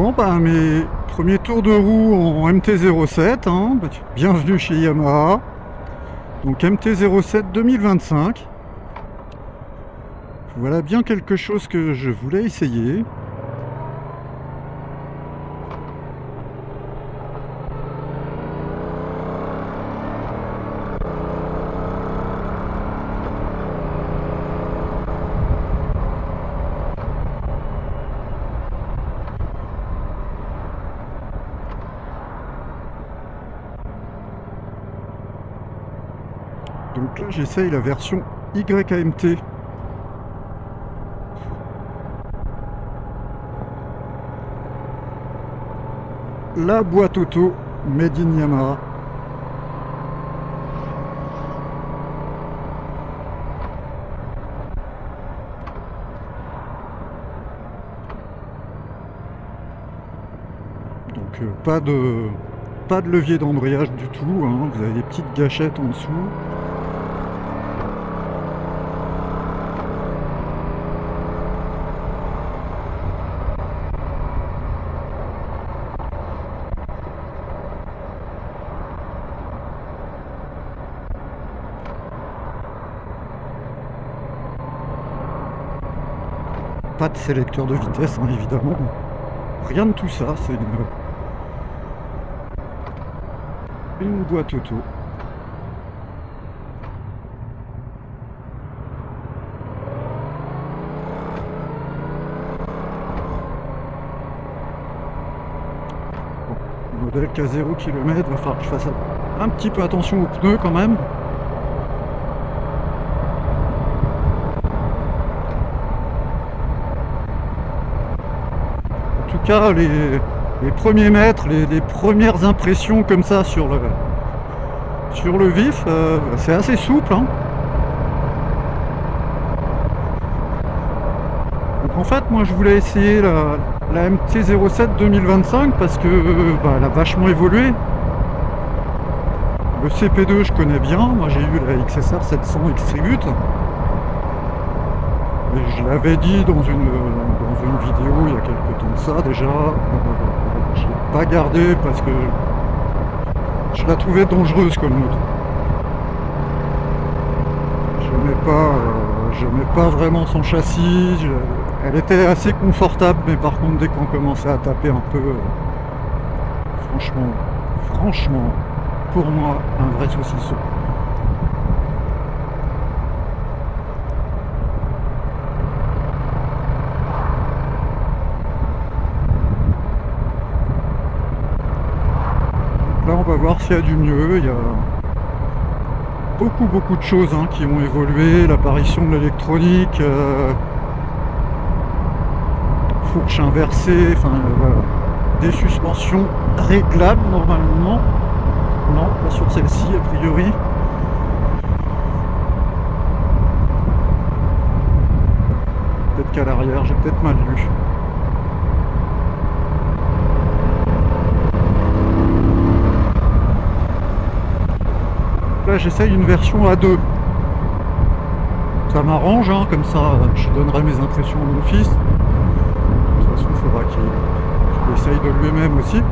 Bon, bah, mes premiers tours de roue en MT-07, hein. Bah, bienvenue chez Yamaha. Donc MT-07 2025. Voilà bien quelque chose que je voulais essayer. Donc là j'essaye la version YAMT. La boîte auto Made in Yamaha. Donc pas de levier d'embrayage du tout, hein. Vous avez des petites gâchettes en dessous. Pas de sélecteur de vitesse, hein, évidemment. Rien de tout ça, c'est une boîte auto. Bon, modèle qu'à 0 km, va falloir que je fasse un petit peu attention aux pneus quand même. En tout cas, les premiers mètres, les premières impressions comme ça sur le vif, c'est assez souple, hein. Donc en fait, moi je voulais essayer la MT-07 2025 parce que bah, elle a vachement évolué. Le CP2 je connais bien, moi j'ai eu la XSR 700 Xtribute. Et je l'avais dit dans une vidéo il y a quelques temps de ça déjà, je l'ai pas gardé parce que je la trouvais dangereuse comme moto. J'aimais pas vraiment son châssis, elle était assez confortable, mais par contre dès qu'on commençait à taper un peu, franchement, pour moi, un vrai saucisson. Là on va voir s'il y a du mieux. Il y a beaucoup de choses, hein, qui ont évolué, l'apparition de l'électronique, fourche inversée, enfin voilà. Des suspensions réglables normalement. Non, pas sur celle-ci a priori. Peut-être qu'à l'arrière, j'ai peut-être mal lu. Là j'essaye une version A2. Ça m'arrange, hein, comme ça je donnerai mes impressions à mon fils. De toute façon il faudra qu'il essaye de lui-même aussi.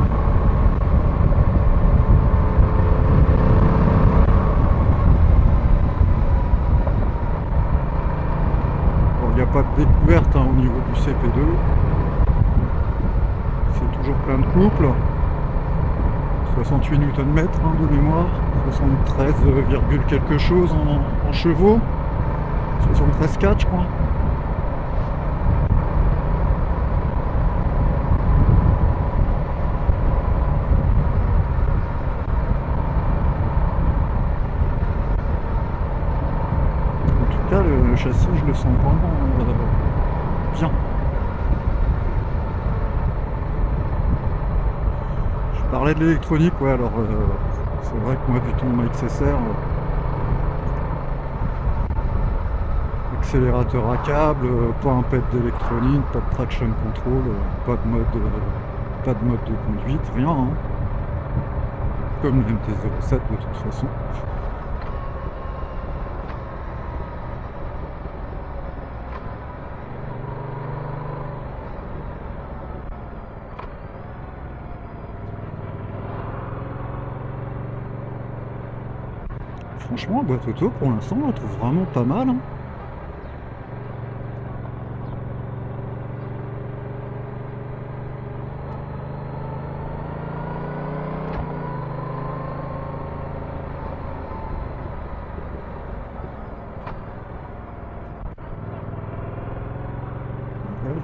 Bon, il n'y a pas de découverte, hein, au niveau du CP2. C'est toujours plein de couple. 68 Nm, hein, de mémoire, 73, quelque chose en chevaux, 73,4 je crois. En tout cas le châssis je le sens vraiment bien. Je parlais de l'électronique, ouais, alors c'est vrai que moi du temps de ma XSR, accélérateur à câble, pas un pet d'électronique, pas de traction control, pas de mode de conduite, rien, hein. Comme le MT-07 de toute façon. franchement, la boîte auto, pour l'instant, on la trouve vraiment pas mal, hein.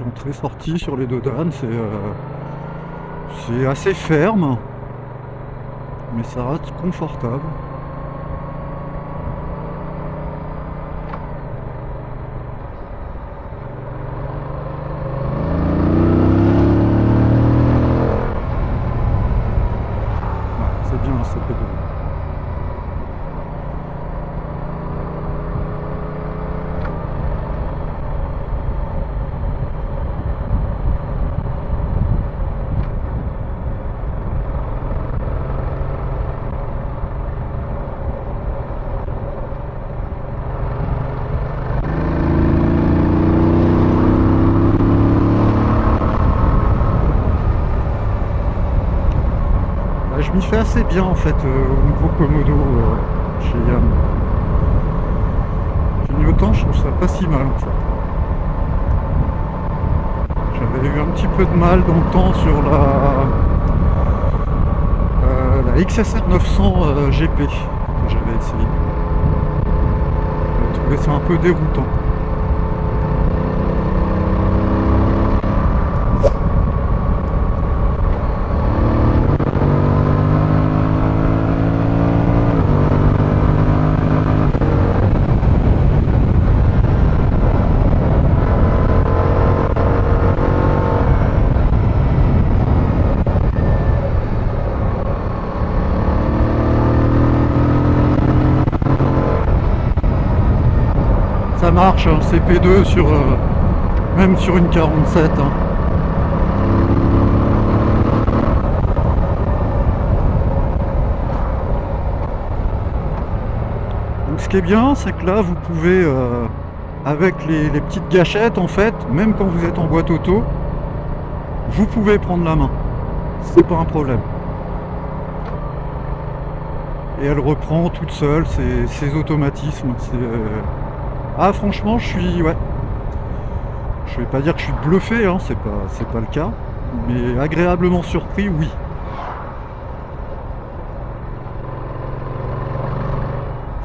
L'entrée-sortie sur les Dodanes, c'est assez ferme, mais ça reste confortable. Ouais, c'est bien un CP2. Je m'y fais assez bien en fait au nouveau Komodo chez Yann. Clignotant, je trouve ça pas si mal en fait. J'avais eu un petit peu de mal dans le temps sur la XSR 900 GP que j'avais essayé. J'ai trouvé ça un peu déroutant. Ça marche, hein, CP2 sur même sur une 47. Hein. Donc ce qui est bien, c'est que là vous pouvez avec les petites gâchettes en fait, même quand vous êtes en boîte auto, vous pouvez prendre la main. C'est pas un problème. Et elle reprend toute seule ses automatismes. Ah franchement je suis ouais. Je vais pas dire que je suis bluffé, hein, c'est pas le cas, mais agréablement surpris, oui.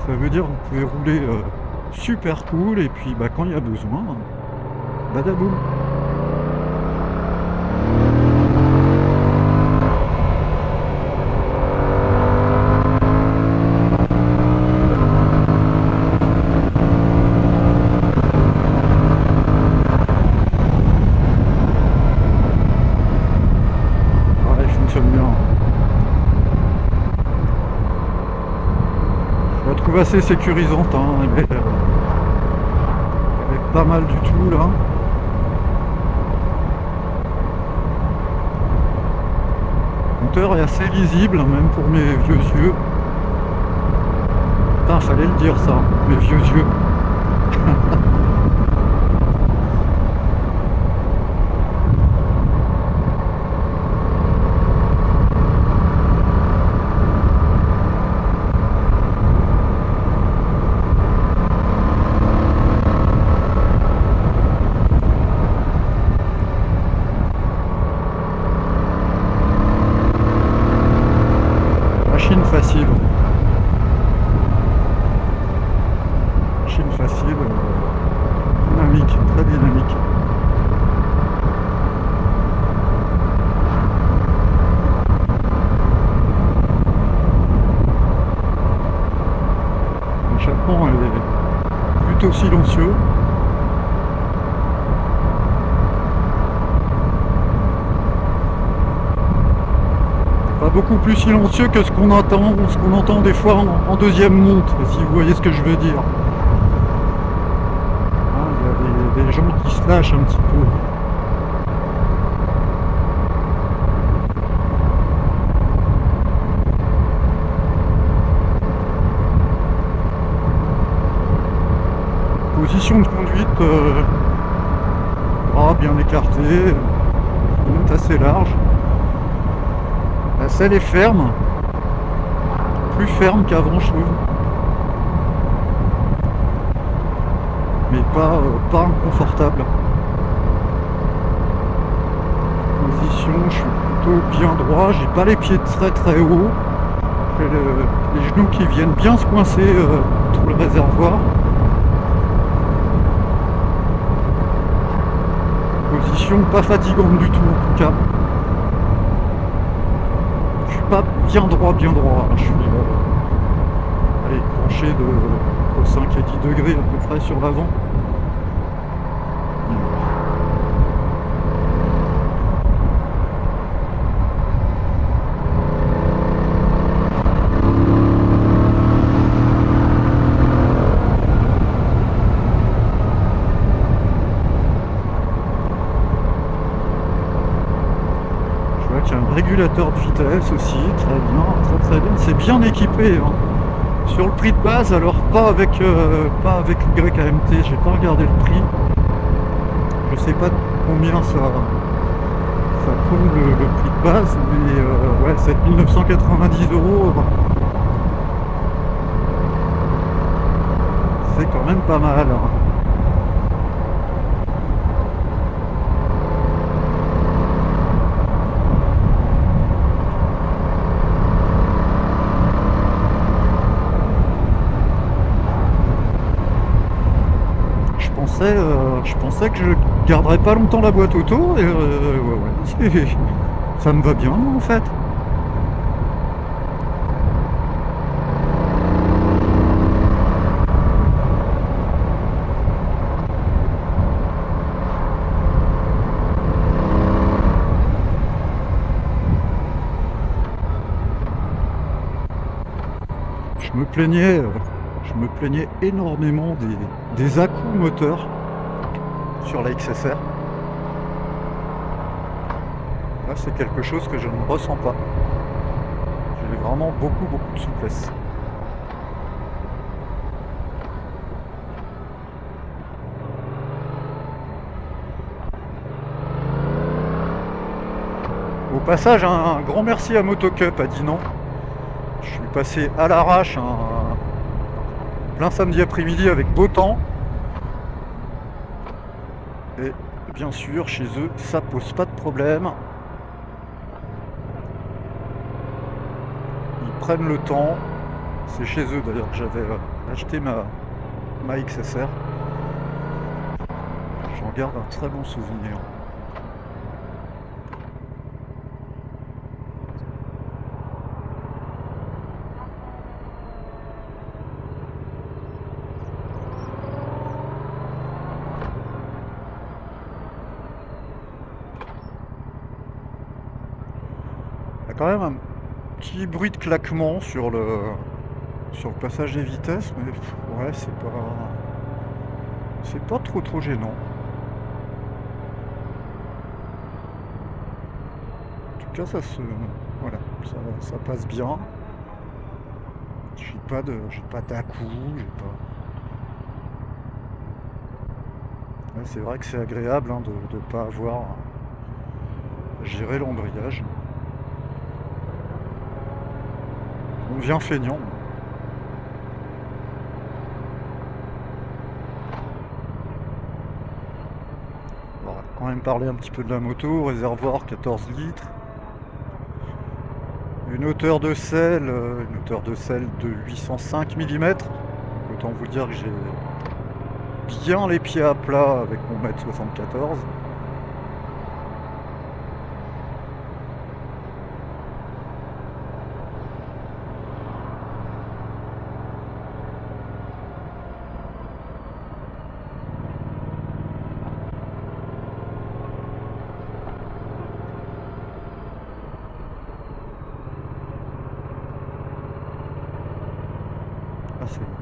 Ça veut dire que vous pouvez rouler super cool et puis bah, quand il y a besoin, badaboum. Je la trouve assez sécurisante, hein. Elle est pas mal du tout là. Le moteur est assez lisible, même pour mes vieux yeux. Putain, fallait le dire ça, mes vieux yeux. Facile. Machine facile, dynamique, très dynamique. L'échappement est plutôt silencieux. Pas beaucoup plus silencieux que ce qu'on entend des fois en deuxième monte, si vous voyez ce que je veux dire. Il y a des gens qui se lâchent un petit peu. Position de conduite bien écartée, monte assez large. La selle est ferme, plus ferme qu'avant je trouve. mais pas inconfortable. Position, je suis plutôt bien droit, j'ai pas les pieds très très hauts. J'ai les genoux qui viennent bien se coincer entre le réservoir. Position pas fatigante du tout en tout cas. Je suis pas bien droit, je suis allez, penché de 5 à 10 degrés à peu près sur l'avant. Régulateur de vitesse aussi, très bien, c'est bien équipé hein. Sur le prix de base, alors pas avec YAMT, j'ai pas regardé le prix, je sais pas combien ça compte le prix de base, mais ouais, 7 990 €, c'est quand même pas mal hein. Je pensais que je garderais pas longtemps la boîte auto et ouais, ça me va bien en fait. Je me plaignais énormément des à-coups moteurs sur la XSR. Là, c'est quelque chose que je ne ressens pas. J'ai vraiment beaucoup de souplesse. Au passage, un grand merci à Motocup à Dinan. Je suis passé à l'arrache plein samedi après-midi avec beau temps. Et bien sûr, chez eux, ça pose pas de problème. Ils prennent le temps. C'est chez eux d'ailleurs que j'avais acheté ma XSR. J'en garde un très bon souvenir. Quand même un petit bruit de claquement sur le passage des vitesses, mais ouais, c'est pas trop gênant. En tout cas, voilà, ça passe bien. J'ai pas d'à-coups, j'ai pas. Ouais, c'est vrai que c'est agréable hein, de pas avoir à gérer l'embrayage. On vient feignant. On va quand même parler un petit peu de la moto. Réservoir 14 litres. Une hauteur de selle de 805 mm. Autant vous dire que j'ai bien les pieds à plat avec mon 1m74 m.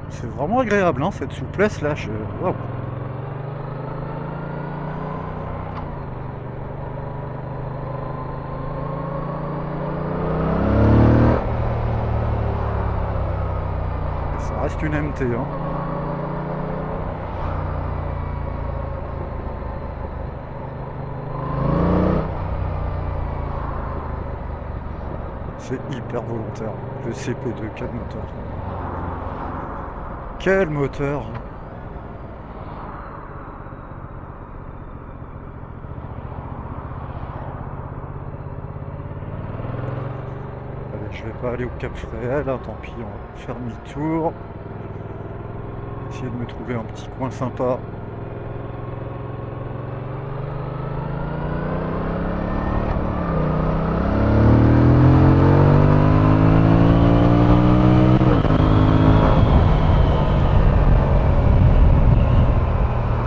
C'est vraiment agréable hein, cette souplesse là. Wow. Ça reste une MT hein. C'est hyper volontaire. Le CP2, quel moteur. Quel moteur! je vais pas aller au Cap Fréhel, hein, tant pis, on va faire demi-tour. Essayer de me trouver un petit coin sympa.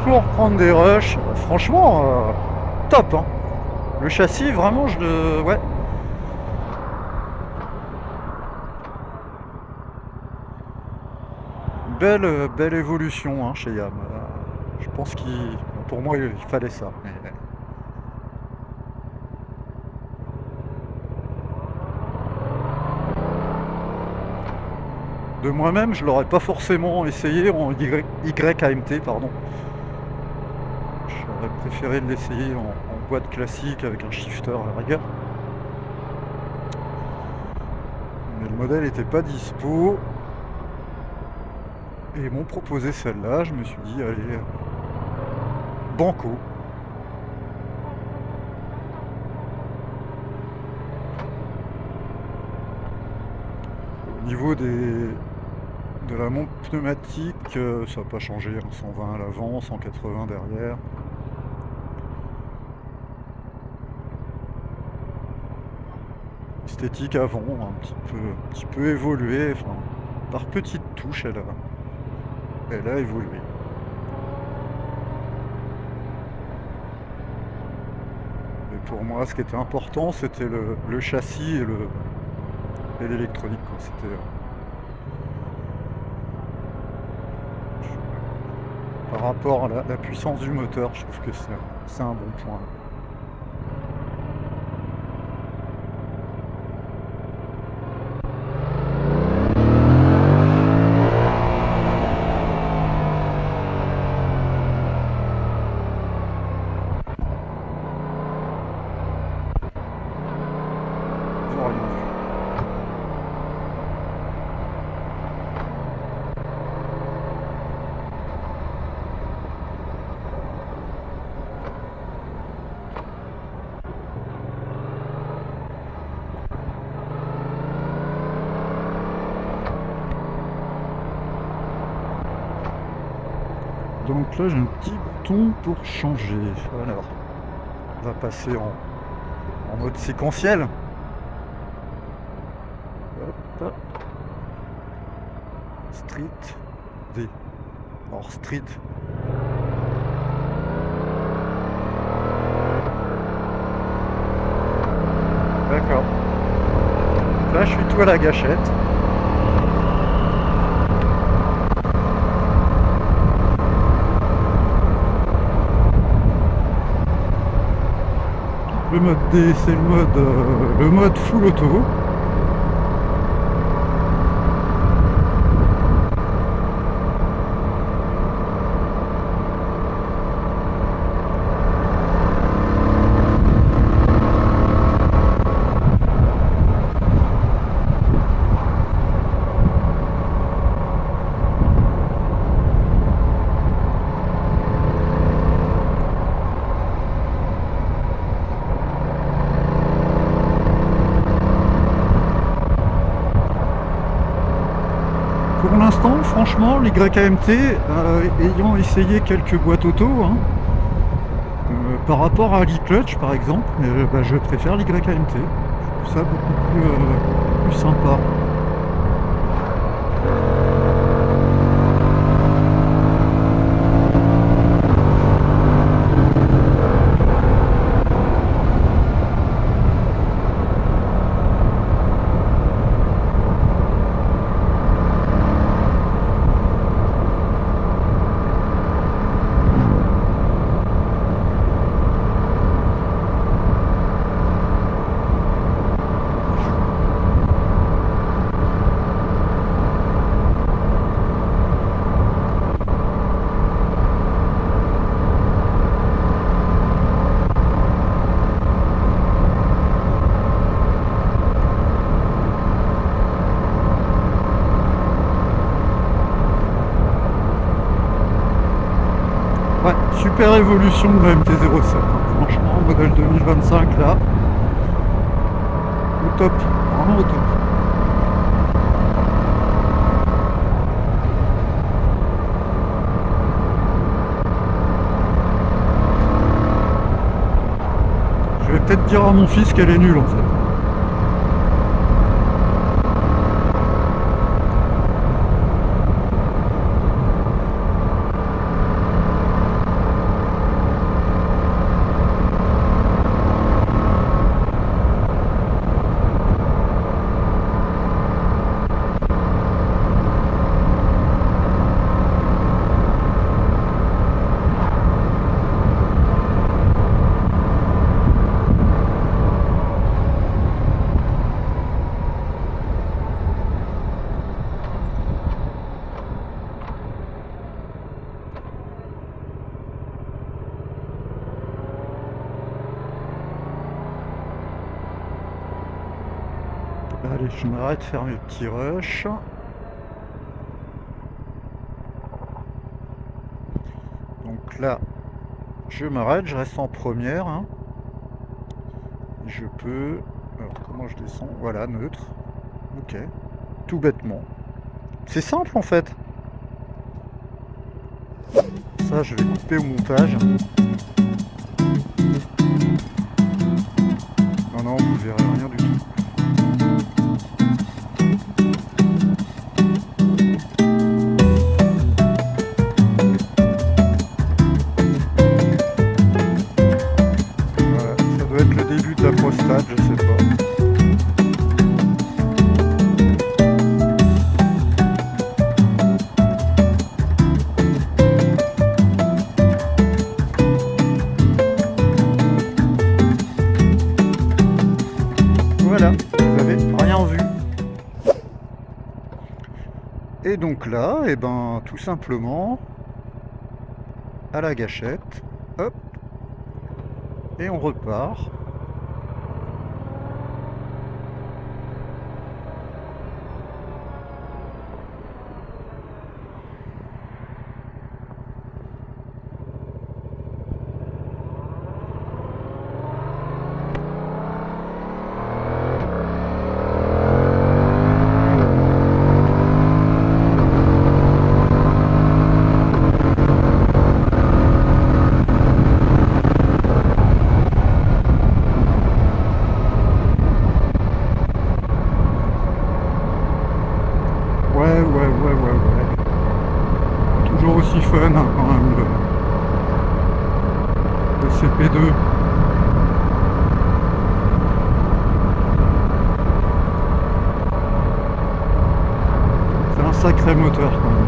Pour prendre des rushs, franchement, top, hein. Le châssis, vraiment, je le... Ouais. Belle évolution, hein, chez Yam. Je pense qu'il... Pour moi, il fallait ça. Mais... De moi-même, je l'aurais pas forcément essayé en YAMT, pardon. J'aurais préféré l'essayer en boîte classique avec un shifter à la rigueur. Mais le modèle n'était pas dispo. Et ils m'ont proposé celle-là, je me suis dit, allez, banco. Au niveau de la montre pneumatique, ça n'a pas changé, hein, 120 à l'avant, 180 derrière. Esthétique avant, un petit peu évolué, enfin, par petites touches, elle a évolué. Mais pour moi, ce qui était important, c'était le châssis et l'électronique. C'était par rapport à la puissance du moteur, je trouve que c'est un bon point. Donc là j'ai un petit bouton pour changer. Alors, on va passer en mode séquentiel. Hop. Street V. Alors street. D'accord. Là je suis tout à la gâchette. Le mode D, c'est le mode full auto. Pour l'instant, franchement, l'YAMT, ayant essayé quelques boîtes auto, hein, par rapport à l'e-clutch par exemple, je préfère l'YAMT. Je trouve ça beaucoup plus sympa. Ouais, super évolution de la MT-07, hein. Franchement, modèle 2025 là, au top, vraiment au top. peut-être dire à mon fils qu'elle est nulle en fait. Allez, je m'arrête de faire mes petits rushs. Donc là, je m'arrête, je reste en première. Hein. Je peux... Alors, comment je descends? Voilà, neutre. Ok. Tout bêtement. C'est simple en fait. Ça, je vais couper au montage. Non, non, vous verrez rien du tout. Voilà, ça doit être le début de la prostate, je sais pas. Voilà, vous avez rien vu. Et donc là, et ben tout simplement à la gâchette, hop, et on repart. Ouais. Toujours aussi fun hein, quand même le CP2. C'est un sacré moteur quand même.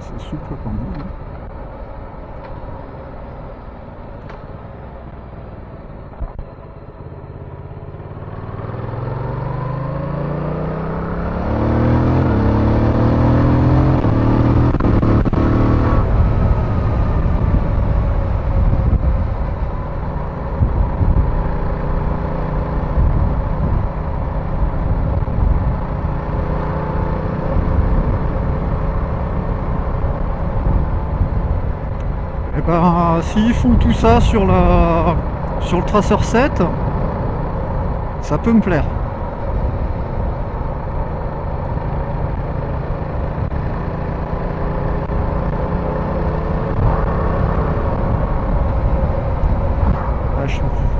C'est souple quand même. Hein. Et ben, s'ils font tout ça sur le Tracer 7, ça peut me plaire.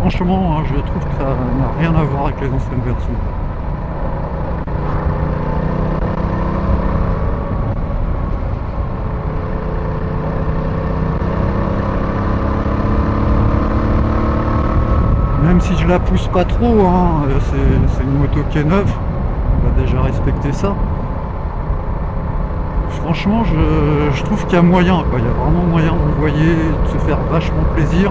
Franchement, je trouve que ça n'a rien à voir avec les anciennes versions. Même si je la pousse pas trop, hein, c'est une moto qui est neuve, on va déjà respecter ça. Franchement, je trouve qu'il y a moyen, quoi. Il y a vraiment moyen d'envoyer, de se faire vachement plaisir.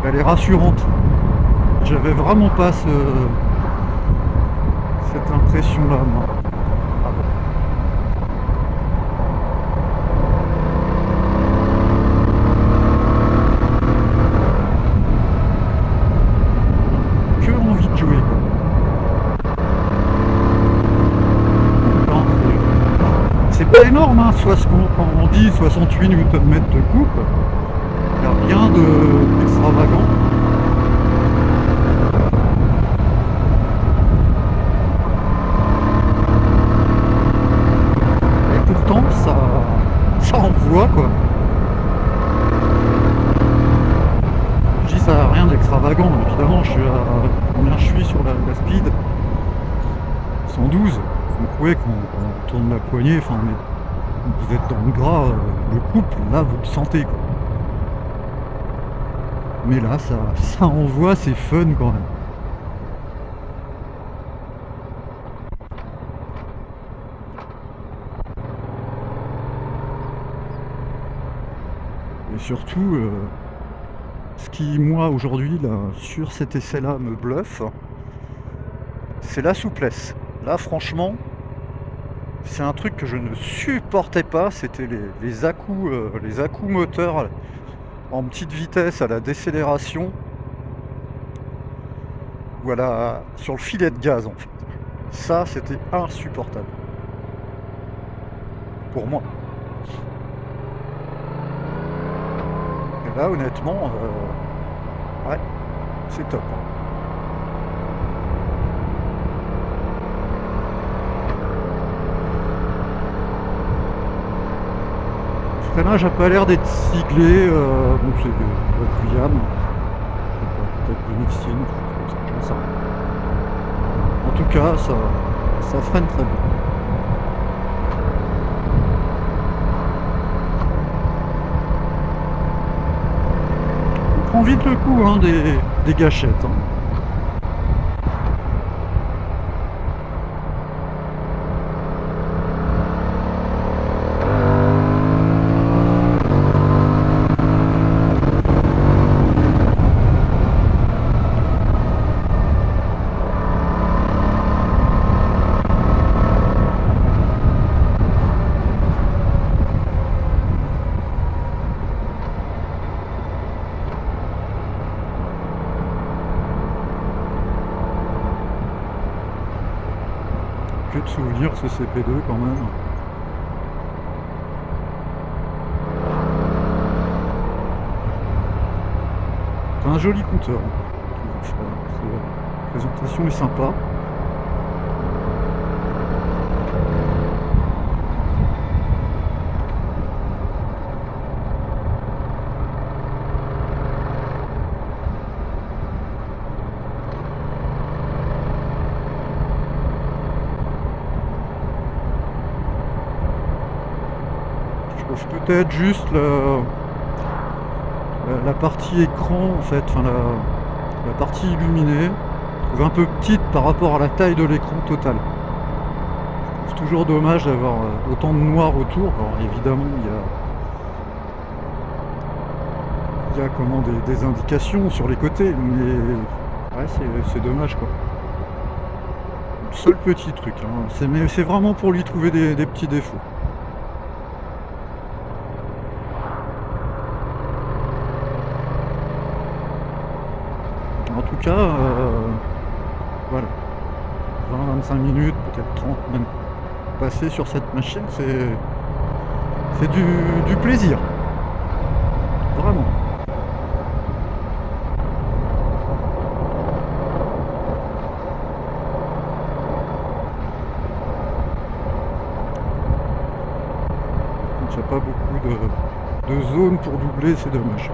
Elle est rassurante. J'avais vraiment pas cette impression là, moi. pas énorme, hein, quand on dit 68 Nm de coupe, il n'y a rien d'extravagant. Et pourtant, ça envoie, quoi. Je dis ça n'a rien d'extravagant, évidemment, combien je suis sur la speed 112. Donc ouais, quand on tourne la poignée, enfin, vous êtes dans le gras, le couple, là, vous le sentez, quoi. Mais là, ça envoie, c'est fun quand même. Et surtout, ce qui, moi, aujourd'hui, là, sur cet essai-là, me bluffe, c'est la souplesse. Là, franchement, c'est un truc que je ne supportais pas, c'était les à-coups moteurs en petite vitesse à la décélération. Voilà, sur le filet de gaz, en fait. Ça, c'était insupportable. Pour moi. Et là, honnêtement, ouais, c'est top. Le freinage n'a pas l'air d'être siglé, donc c'est de Guyane. Peut-être de Nixine, j'en sais rien. En tout cas, ça freine très bien. On prend vite le coup, hein, des gâchettes. Hein. Que de souvenirs ce CP2 quand même. C'est un joli compteur. La présentation est sympa. Peut-être juste la partie écran en fait, enfin la partie illuminée, je trouve un peu petite par rapport à la taille de l'écran total. Je trouve toujours dommage d'avoir autant de noir autour. Alors évidemment il y a comment des indications sur les côtés, mais ouais, c'est dommage quoi. Seul petit truc, hein. Mais c'est vraiment pour lui trouver des petits défauts. En tout cas, voilà, 20-25 minutes, peut-être 30 même, passer sur cette machine, c'est du plaisir, vraiment. Il n'y a pas beaucoup de zones pour doubler, c'est dommage.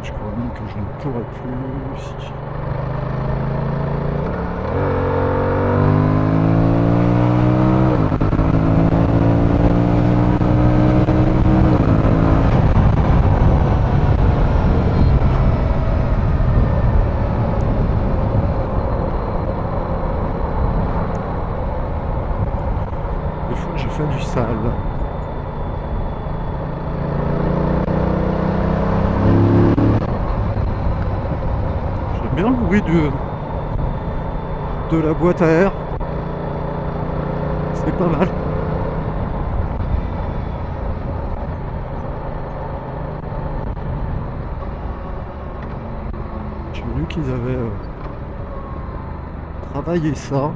Je crois même que je ne pourrais plus ici. Des fois j'ai fait du sale. Bien le bruit de la boîte à air, c'est pas mal. J'ai vu qu'ils avaient travailler ça.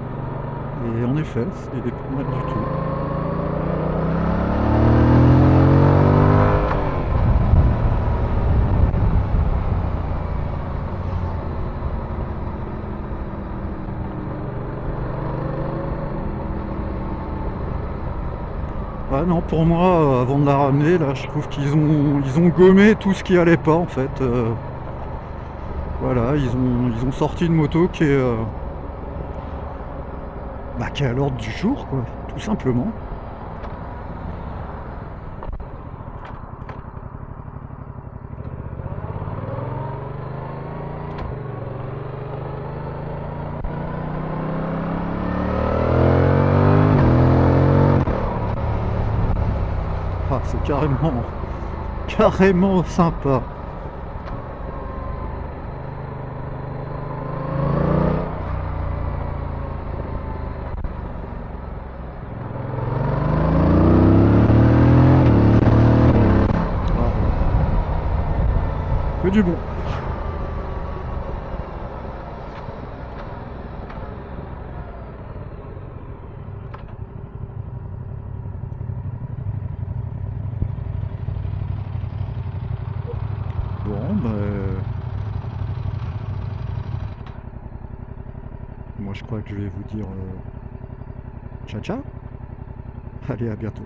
Et en effet, c'est pas mal du tout. Ah non, pour moi, avant de la ramener, là, je trouve qu'ils ont gommé tout ce qui allait pas, en fait. Voilà, ils ont sorti une moto qui est à l'ordre du jour, quoi, tout simplement. Ah, c'est carrément sympa. Ah, que du bon. Bon, moi je crois que je vais vous dire ciao ciao. Allez, à bientôt.